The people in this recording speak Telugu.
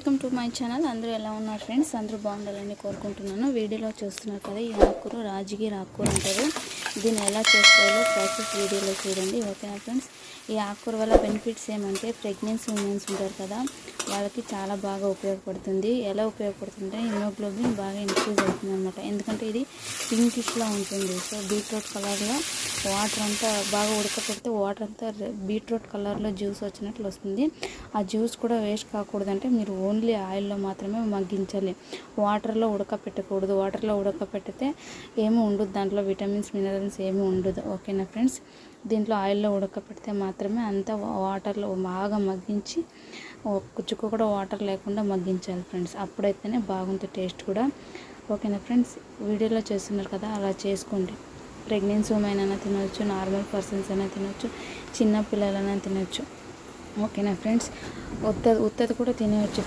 Welcome to my channel. అందరూ ఎలా ఉన్నారు ఫ్రెండ్స్? అందరూ బాగుండాలని కోరుకుంటున్నాను. వీడియోలో చూస్తున్నారు కదా, ఈ ఆకుకూర రాజగిరి ఆకుకూర అంటారు. దీన్ని ఎలా చేసుకోవాలో ప్రాసెస్ వీడియోలో చూడండి, ఓకేనా ఫ్రెండ్స్? ఈ ఆకుకూర వల్ల బెనిఫిట్స్ ఏమంటే ప్రెగ్నెన్సీ ఉమెన్స్ ఉంటారు కదా, వాళ్ళకి చాలా బాగా ఉపయోగపడుతుంది. ఎలా ఉపయోగపడుతుంటే హిమోగ్లోబిన్ బాగా ఇంక్రీజ్ అవుతుంది అనమాట. ఎందుకంటే ఇది పింకిష్లా ఉంటుంది. సో బీట్రూట్ కలర్లో వాటర్ అంతా బాగా ఉడకపెడితే వాటర్ అంతా బీట్రూట్ కలర్లో జ్యూస్ వచ్చినట్లు వస్తుంది. ఆ జ్యూస్ కూడా వేస్ట్ కాకూడదంటే మీరు ఓన్లీ ఆయిల్లో మాత్రమే మగ్గించాలి. వాటర్లో ఉడకపెట్టకూడదు. వాటర్లో ఉడకపెడితే ఏమీ ఉండదు, దాంట్లో విటమిన్స్ మినరల్స్ ఏమీ ఉండదు, ఓకేనా ఫ్రెండ్స్? దీంట్లో ఆయిల్లో ఉడకపెడితే మాత్రమే అంతా వాటర్లో బాగా మగ్గించి చుక్క కూడా వాటర్ లేకుండా మగ్గించాలి ఫ్రెండ్స్. అప్పుడైతేనే బాగుంటుంది టేస్ట్ కూడా, ఓకేనా ఫ్రెండ్స్? వీడియోలో చేస్తున్నారు కదా, అలా చేసుకోండి. ప్రెగ్నెన్సీ ఉమెన్ అయినా తినవచ్చు, నార్మల్ పర్సన్స్ అయినా తినవచ్చు, చిన్న పిల్లలైనా తినవచ్చు, ఓకేనా ఫ్రెండ్స్? ఉత్తది కూడా తినవచ్చు.